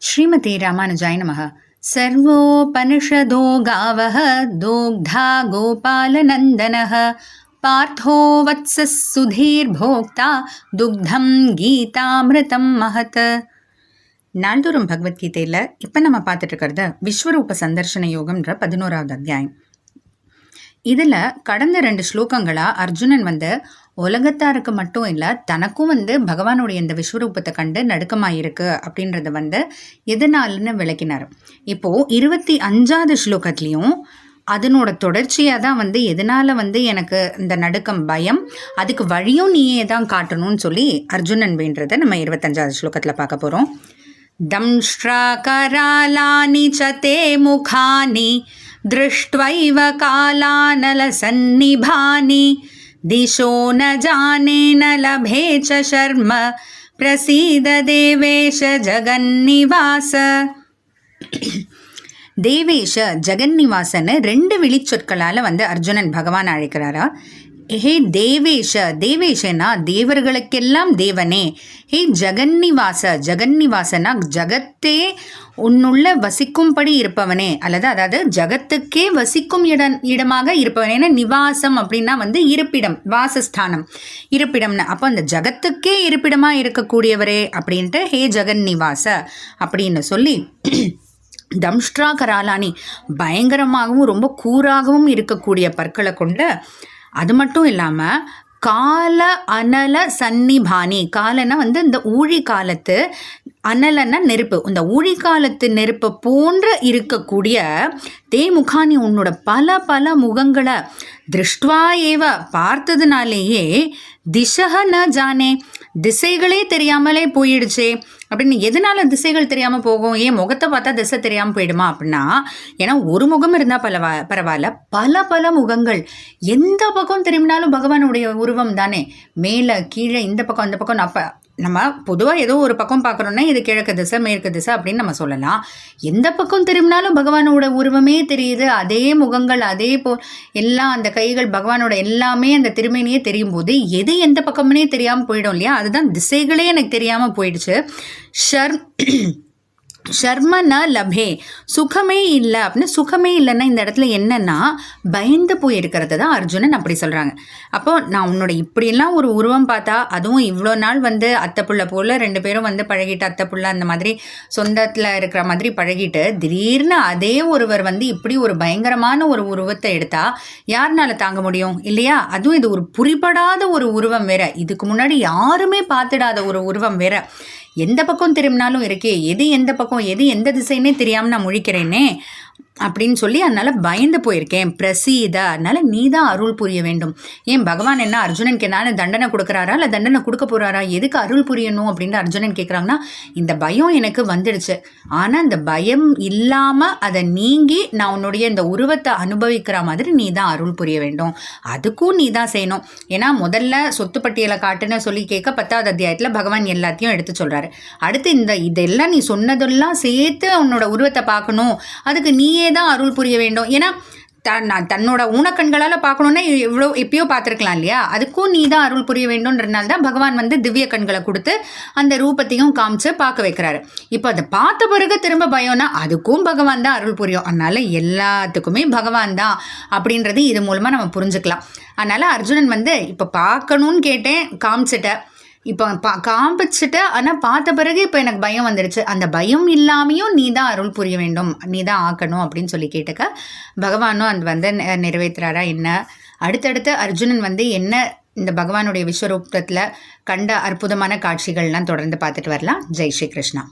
ஸ்ரீமதி ராமானுஜாய நமः. சர்வோபனிஷதோ காவः தோக்தா கோபாலநந்தனः பார்த்தோ வத்சஸ் சுதீர்போக்தா துக்தம் கீதாமிருதம் மஹத். நாள்தோறும் பகவத்கீதையில் இப்போ நம்ம பார்த்துட்டு இருக்கிறது விஸ்வரூப சந்தர்ஷன யோகம்ன்ற 11வது அத்தியாயம். இதில் கடந்த 2 ஸ்லோகங்களாக அர்ஜுனன் உலகத்தாருக்கு மட்டும் இல்லை, தனக்கும் பகவானுடைய இந்த விஸ்வரூபத்தை கண்டு நடுக்கமாயிருக்கு அப்படின்றத எதனாலன்னு விளக்கினார். இப்போது 25வது ஸ்லோகத்துலேயும் அதனோட தொடர்ச்சியாக தான் எதனால் எனக்கு இந்த நடுக்கம் பயம், அதுக்கு வழியும் நீயே தான் காட்டணும்னு சொல்லி அர்ஜுனன் வேண்டதை நம்ம 25வது ஸ்லோகத்தில் பார்க்க போகிறோம். தம்ஷ்ட்ராகராலானி சதே முகானி दृष्ट्वैव कालानलसन्निभानि दिशो न जाने न लभे च शर्म प्रसीद देवेश जगन्निवास. தேவேஷ ஜெகன்னிவாசன்னு 2 விழிச்சொற்களால் அர்ஜுனன் பகவான் அழைக்கிறாரா. ஹே தேவேஷ, தேவேஷனா தேவர்களுக்கெல்லாம் தேவனே. ஹே ஜெகன்னிவாச, ஜெகன்னிவாசனா ஜகத்தே உன்னுள்ள வசிக்கும்படி இருப்பவனே, அதாவது ஜகத்துக்கே வசிக்கும் இடமாக இருப்பவனே. நிவாசம் அப்படின்னா இருப்பிடம், வாசஸ்தானம், இருப்பிடம்னு. அப்போ அந்த ஜகத்துக்கே இருப்பிடமாக இருக்கக்கூடியவரே அப்படின்ட்டு ஹே ஜெகன்னிவாச அப்படின்னு சொல்லி தம்ஷ்ட்ரா கராலானி பயங்கரமாகவும் ரொம்ப கூறாகவும் இருக்கக்கூடிய பற்களை கொண்ட, அது மட்டும் இல்லாமல் கால அனல சன்னிபானி, காலனா இந்த ஊழி காலத்து, அனலன்னா நெருப்பு, இந்த ஊழி காலத்து நெருப்பை போன்ற இருக்கக்கூடிய தேமுகானி உன்னோட பல பல முகங்களை திருஷ்டுவா ஏவ பார்த்ததுனாலேயே திசக ந ஜானே, திசைகளே தெரியாமலே போயிடுச்சே அப்படின்னு. எதனால திசைகள் தெரியாமல் போகும்? ஏன் முகத்தை பார்த்தா திசை தெரியாமல் போயிடுமா அப்படின்னா, ஏன்னா ஒரு முகம் இருந்தால் பரவாயில்ல, பல பல முகங்கள் எந்த பக்கம் திரும்பினாலும் பகவானுடைய உருவம் தானே, மேலே கீழே இந்த பக்கம் அந்த பக்கம். அப்போ நம்ம பொதுவாக ஏதோ ஒரு பக்கம் பார்க்குறோன்னா இது கிழக்கு திசை மேற்கு திசை அப்படின்னு நம்ம சொல்லலாம். எந்த பக்கம் திரும்பினாலும் பகவானோட உருவமே தெரியுது, அதே முகங்கள், அதே எல்லாம் அந்த கைகள், பகவானோட எல்லாமே அந்த திருமேனியே தெரியும் போது எது எந்த பக்கம்னே தெரியாமல் போயிடும் இல்லையா. அதுதான் திசைகளே எனக்கு தெரியாமல் போயிடுச்சு. ஷர்ம ந லபே, சுகமே இல்லை அப்படின்னு. சுகமே இல்லைன்னா இந்த இடத்துல என்னன்னா பயந்து போயிருக்கிறது தான் அர்ஜுனன் அப்படி சொல்கிறாங்க. அப்போ நான் உன்னோட இப்படியெல்லாம் ஒரு உருவம் பார்த்தா, அதுவும் இவ்வளோ நாள் அத்தை புள்ள போல் 2 பேரும் பழகிட்டு, அத்தை புள்ள அந்த மாதிரி சொந்தத்தில் இருக்கிற மாதிரி பழகிட்டு, திடீர்னு அதே ஒருவர் இப்படி ஒரு பயங்கரமான ஒரு உருவத்தை எடுத்தா யாருனால தாங்க முடியும் இல்லையா. அதுவும் இது ஒரு புரிபடாத ஒரு உருவம் வேற, இதுக்கு முன்னாடி யாருமே பார்த்துடாத ஒரு உருவம் வேற, எந்த பக்கம் திரும்பினாலும் இருக்கே, எது எந்த பக்கம் எது எந்த திசைன்னே தெரியாமல் நான் முழிக்கிறேனே அப்படின்னு சொல்லி அதனால பயந்து போயிருக்கேன். பிரசீத, அதனால நீ தான் அருள் புரிய வேண்டும். ஏன் பகவான் என்ன அர்ஜுனனுக்கு என்ன தண்டனை கொடுக்குறாரா இல்லை தண்டனை கொடுக்க போறாரா, எதுக்கு அருள் புரியணும் அப்படின்னு அர்ஜுனன் கேட்குறாங்கன்னா, இந்த பயம் எனக்கு வந்துடுச்சு, ஆனால் இந்த பயம் இல்லாமல் அதை நீங்கி நான் உன்னுடைய இந்த உருவத்தை அனுபவிக்கிற மாதிரி நீ தான் அருள் புரிய வேண்டும், அதுக்கும் நீ தான் செய்யணும். ஏன்னா முதல்ல சொத்து பட்டியலை காட்டுன்னு சொல்லி கேட்க 10வது அத்தியாயத்தில் பகவான் எல்லாத்தையும் எடுத்து சொல்கிறாரு. அடுத்து இதெல்லாம் நீ சொன்னதெல்லாம் சேர்த்து உன்னோட உருவத்தை பார்க்கணும், அதுக்கு நீயே தான் அருள் புரிய வேண்டும். ஏன்னா தன்னோட ஊனக்கண்களால் பார்க்கணுன்னா எப்பயோ பார்த்துருக்கலாம் இல்லையா, அதுக்கும் நீ தான் அருள் புரிய வேண்டும்ன்றதுனால தான் பகவான் திவ்ய கண்களை கொடுத்து அந்த ரூபத்தையும் காமிச்சு பார்க்க வைக்கிறாரு. இப்போ அதை பார்த்த பிறகு திரும்ப பயம்னா அதுக்கும் பகவான் தான் அருள் புரியும். அதனால எல்லாத்துக்குமே பகவான் தான் அப்படின்றது இது மூலமாக நம்ம புரிஞ்சுக்கலாம். அதனால அர்ஜுனன் இப்போ பார்க்கணும்னு கேட்டேன், காமிச்சிட்டேன், இப்போ காமிச்சிட்ட, ஆனால் பார்த்த பிறகு இப்போ எனக்கு பயம் வந்துடுச்சு, அந்த பயம் இல்லாமையும் நீ தான் அருள் புரிய வேண்டும், நீ தான் ஆக்கணும் அப்படின்னு சொல்லி கேட்டுக்க பகவானும் அது நிறைவேற்றுறாரா என்ன. அடுத்தடுத்து அர்ஜுனன் என்ன இந்த பகவானுடைய விஸ்வரூபத்தில் கண்ட அற்புதமான காட்சிகள்லாம் தொடர்ந்து பார்த்துட்டு வரலாம். ஜெய் ஸ்ரீ கிருஷ்ணா.